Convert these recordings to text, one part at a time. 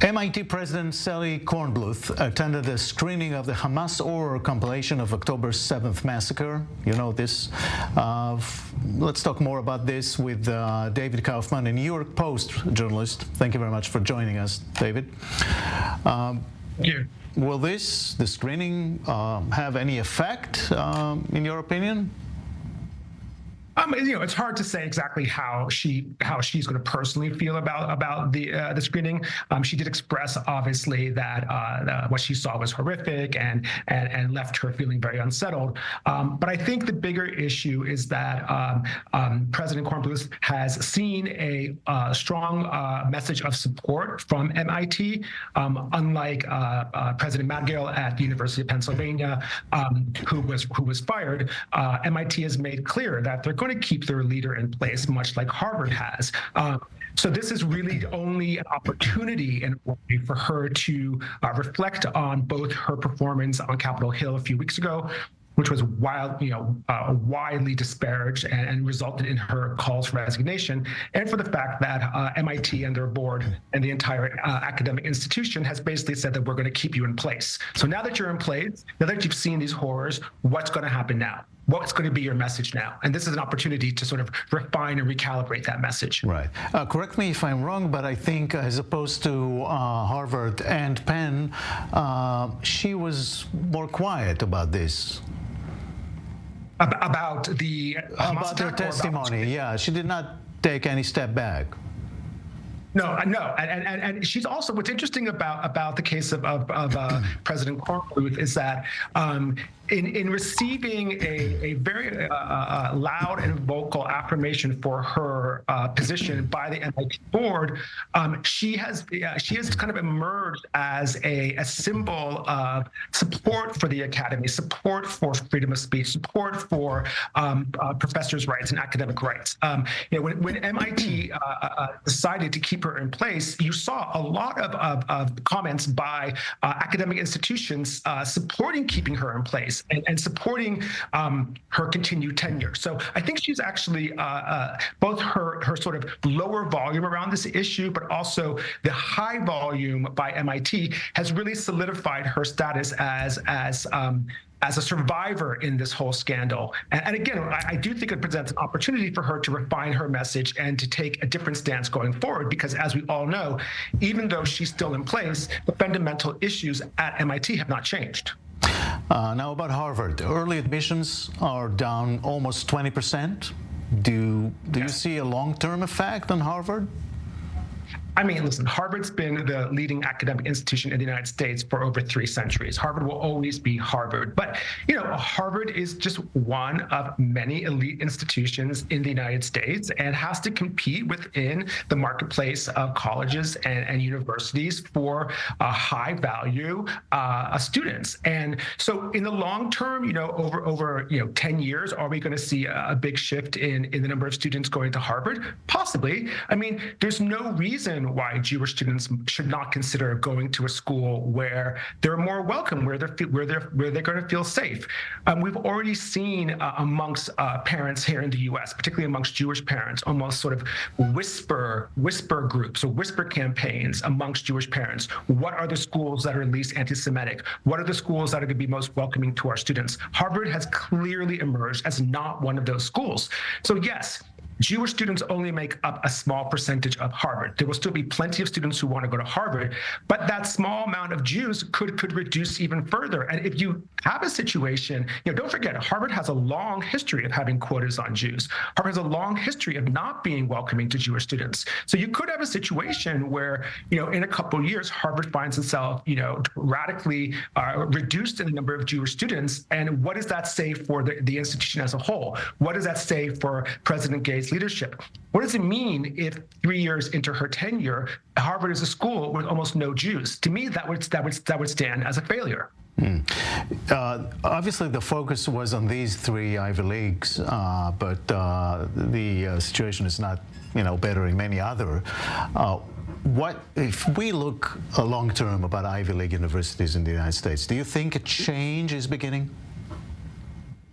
MIT President Sally Kornbluth attended a screening of the Hamas horror compilation of October 7th massacre. You know this. Let's talk more about this with David Kaufman, a New York Post journalist. Thank you very much for joining us, David. Thank you. Will the screening have any effect, in your opinion? It's hard to say exactly how she's going to personally feel about the screening. She did express, obviously, that what she saw was horrific and left her feeling very unsettled. But I think the bigger issue is that President Kornbluth has seen a strong message of support from MIT, unlike President Madgill at the University of Pennsylvania, who was fired. MIT has made clear that they're going to keep their leader in place, much like Harvard has. So this is really only an opportunity in a way for her to reflect on both her performance on Capitol Hill a few weeks ago, which was widely disparaged and resulted in her calls for resignation, and for the fact that MIT and their board and the entire academic institution has basically said that we're going to keep you in place. So now that you're in place, now that you've seen these horrors, what's going to happen now? What's going to be your message now? And this is an opportunity to sort of refine and recalibrate that message. Right. Correct me if I'm wrong, but I think as opposed to Harvard and Penn, she was more quiet about this. About her testimony, yeah. She did not take any step back. No, and she's also, what's interesting about the case of President Kornbluth is that in receiving a very loud and vocal affirmation for her position by the MIT board, she has kind of emerged as a symbol of support for the academy, support for freedom of speech, support for professors' rights and academic rights. When MIT decided to keep her in place, you saw a lot of comments by academic institutions supporting keeping her in place and supporting her continued tenure. So I think she's actually both her sort of lower volume around this issue, but also the high volume by MIT has really solidified her status as a survivor in this whole scandal. And again, I do think it presents an opportunity for her to refine her message and to take a different stance going forward, because as we all know, even though she's still in place, the fundamental issues at MIT have not changed. Now about Harvard. Early admissions are down almost 20%. Do you see a long-term effect on Harvard? I mean, listen, Harvard's been the leading academic institution in the United States for over 3 centuries. Harvard will always be Harvard. But, Harvard is just one of many elite institutions in the United States and has to compete within the marketplace of colleges and universities for high value students. And so in the long term, over 10 years, are we going to see a big shift in the number of students going to Harvard? Possibly. I mean, there's no reason why Jewish students should not consider going to a school where they're more welcome, where they're going to feel safe. We've already seen amongst parents here in the U.S., particularly amongst Jewish parents, almost sort of whisper groups or whisper campaigns amongst Jewish parents. What are the schools that are least anti-Semitic? What are the schools that are going to be most welcoming to our students? Harvard has clearly emerged as not one of those schools. So yes, Jewish students only make up a small percentage of Harvard. There will still be plenty of students who want to go to Harvard, but that small amount of Jews could reduce even further. And if you have a situation, don't forget, Harvard has a long history of having quotas on Jews. Harvard has a long history of not being welcoming to Jewish students. So you could have a situation where, in a couple of years, Harvard finds itself, radically reduced in the number of Jewish students. And what does that say for the institution as a whole? What does that say for President Gay's leadership? What does it mean if 3 years into her tenure, Harvard is a school with almost no Jews? To me, that would stand as a failure. Obviously, the focus was on these 3 Ivy Leagues, but the situation is not, better in many other. What if we look long term about Ivy League universities in the United States? Do you think a change is beginning?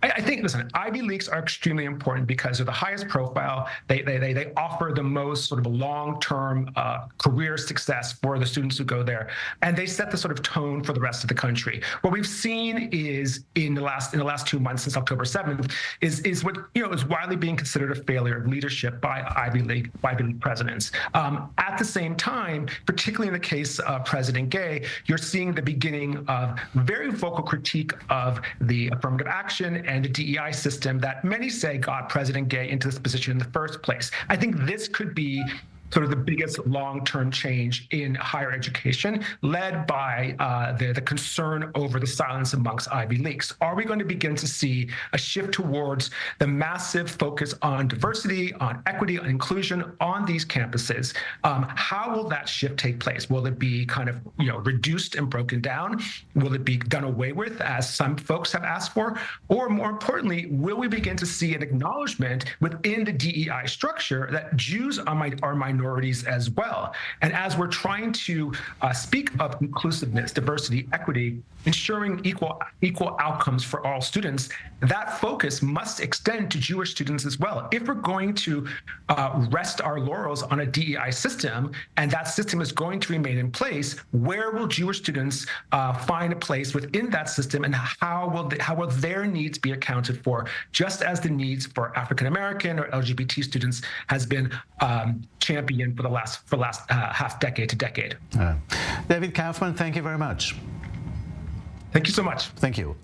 I think, listen, Ivy Leagues are extremely important because they're the highest profile. They offer the most sort of long-term career success for the students who go there, and they set the sort of tone for the rest of the country. What we've seen is in the last 2 months since October 7th is what is widely being considered a failure of leadership by Ivy League presidents. At the same time, particularly in the case of President Gay, you're seeing the beginning of very vocal critique of the affirmative action and the DEI system that many say got President Gay into this position in the first place. I think this could be sort of the biggest long-term change in higher education, led by the concern over the silence amongst Ivy Leagues. Are we going to begin to see a shift towards the massive focus on diversity, on equity, on inclusion on these campuses? How will that shift take place? Will it be kind of reduced and broken down? Will it be done away with, as some folks have asked for? Or more importantly, will we begin to see an acknowledgement within the DEI structure that Jews are minorities as well? And as we're trying to speak of inclusiveness, diversity, equity, ensuring equal outcomes for all students, that focus must extend to Jewish students as well. If we're going to rest our laurels on a DEI system, and that system is going to remain in place, where will Jewish students find a place within that system, and how will their needs be accounted for, just as the needs for African American or LGBT students has been championed for the last half decade to decade. David Kaufman, thank you very much. Thank you so much. Thank you.